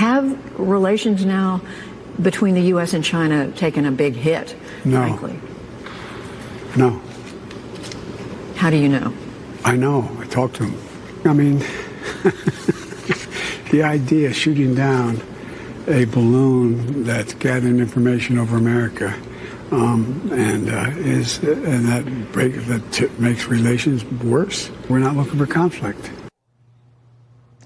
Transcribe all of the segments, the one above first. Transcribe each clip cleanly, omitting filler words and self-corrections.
Have relations now between the U.S. and China taken a big hit, frankly? No. How do you know? I know. I talked to him. I mean, the idea of shooting down a balloon that's gathering information over America that makes relations worse. We're not looking for conflict.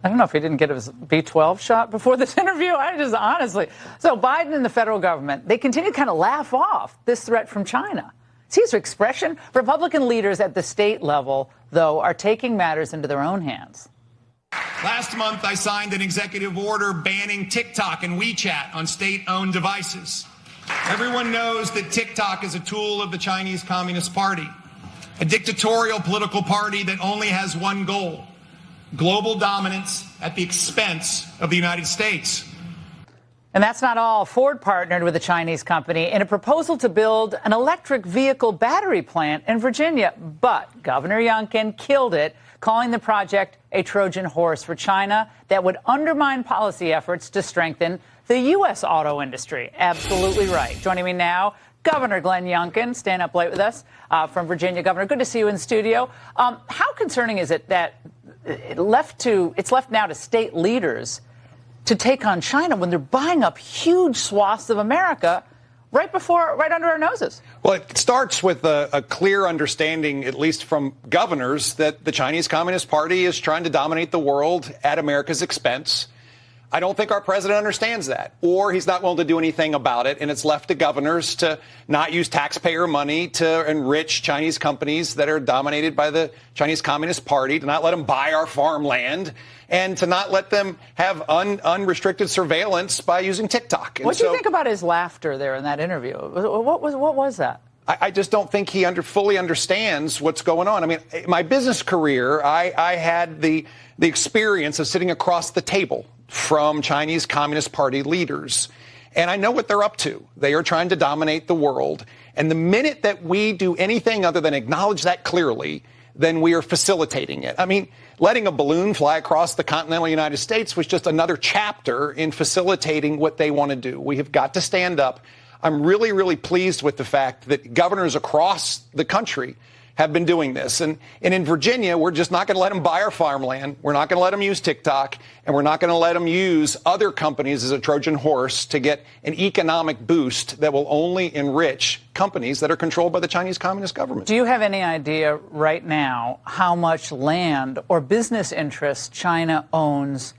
I don't know if he didn't get his B-12 shot before this interview. Honestly. So Biden and the federal government, they continue to kind of laugh off this threat from China. See his expression? Republican leaders at the state level, though, are taking matters into their own hands. Last month, I signed an executive order banning TikTok and WeChat on state-owned devices. Everyone knows that TikTok is a tool of the Chinese Communist Party, a dictatorial political party that only has one goal: global dominance at the expense of the United States. And that's not all. Ford partnered with a Chinese company in a proposal to build an electric vehicle battery plant in Virginia. But Governor Youngkin killed it, calling the project a Trojan horse for China that would undermine policy efforts to strengthen the U.S. auto industry. Absolutely right. Joining me now, Governor Glenn Youngkin, staying up late with us from Virginia. Governor, good to see you in studio. How concerning is it that it's left now to state leaders to take on China when they're buying up huge swaths of America right under our noses? Well, it starts with a clear understanding, at least from governors, that the Chinese Communist Party is trying to dominate the world at America's expense. I don't think our president understands that, or he's not willing to do anything about it. And it's left to governors to not use taxpayer money to enrich Chinese companies that are dominated by the Chinese Communist Party, to not let them buy our farmland, and to not let them have unrestricted surveillance by using TikTok. What do you think about his laughter there in that interview? What was that? I just don't think he fully understands what's going on. I mean, my business career, I had the experience of sitting across the table from Chinese Communist Party leaders. And I know what they're up to. They are trying to dominate the world. And the minute that we do anything other than acknowledge that clearly, then we are facilitating it. I mean, letting a balloon fly across the continental United States was just another chapter in facilitating what they want to do. We have got to stand up. I'm really, really pleased with the fact that governors across the country have been doing this. And in Virginia, we're just not going to let them buy our farmland. We're not going to let them use TikTok. And we're not going to let them use other companies as a Trojan horse to get an economic boost that will only enrich companies that are controlled by the Chinese Communist government. Do you have any idea right now how much land or business interests China owns,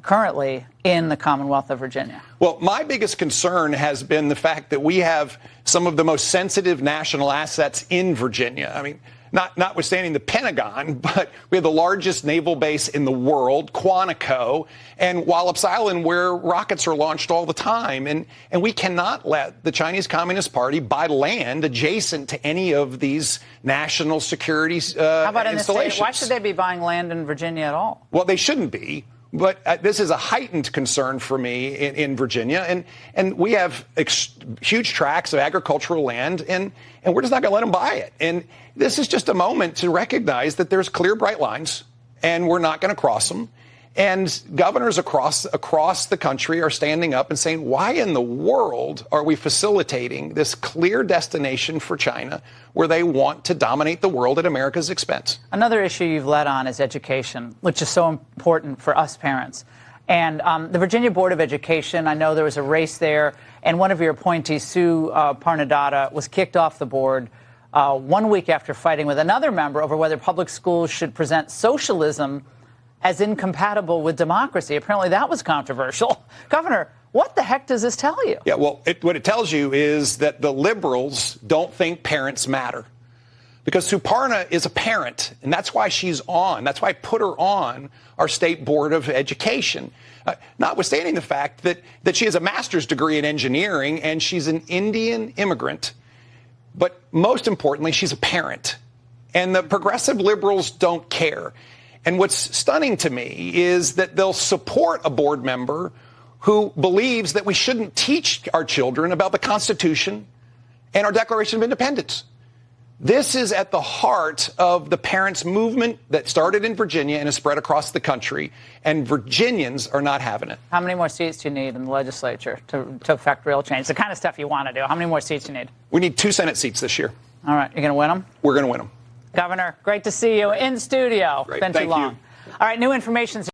currently in the Commonwealth of Virginia? Well, my biggest concern has been the fact that we have some of the most sensitive national assets in Virginia. I mean, notwithstanding the Pentagon, but we have the largest naval base in the world, Quantico, and Wallops Island, where rockets are launched all the time. And we cannot let the Chinese Communist Party buy land adjacent to any of these national security How about in installations. the state? Why should they be buying land in Virginia at all? Well, they shouldn't be. But this is a heightened concern for me in Virginia. And we have huge tracts of agricultural land, and we're just not going to let them buy it. And this is just a moment to recognize that there's clear, bright lines, and we're not going to cross them. And governors across the country are standing up and saying, why in the world are we facilitating this clear destination for China where they want to dominate the world at America's expense? Another issue you've led on is education, which is so important for us parents. And the Virginia Board of Education, I know there was a race there, and one of your appointees, Sue Parnadata, was kicked off the board 1 week after fighting with another member over whether public schools should present socialism as incompatible with democracy. Apparently that was controversial. Governor, what the heck does this tell you? Yeah, well, what it tells you is that the liberals don't think parents matter. Because Suparna is a parent, and that's why she's on. That's why I put her on our state board of education. Notwithstanding the fact that she has a master's degree in engineering and she's an Indian immigrant. But most importantly, she's a parent. And the progressive liberals don't care. And what's stunning to me is that they'll support a board member who believes that we shouldn't teach our children about the Constitution and our Declaration of Independence. This is at the heart of the parents' movement that started in Virginia and has spread across the country, and Virginians are not having it. How many more seats do you need in the legislature to affect real change? The kind of stuff you want to do. How many more seats do you need? We need 2 Senate seats this year. All right. You're going to win them? We're going to win them. Governor, great to see you in studio. Great. Been too Thank long. you. All right. New information.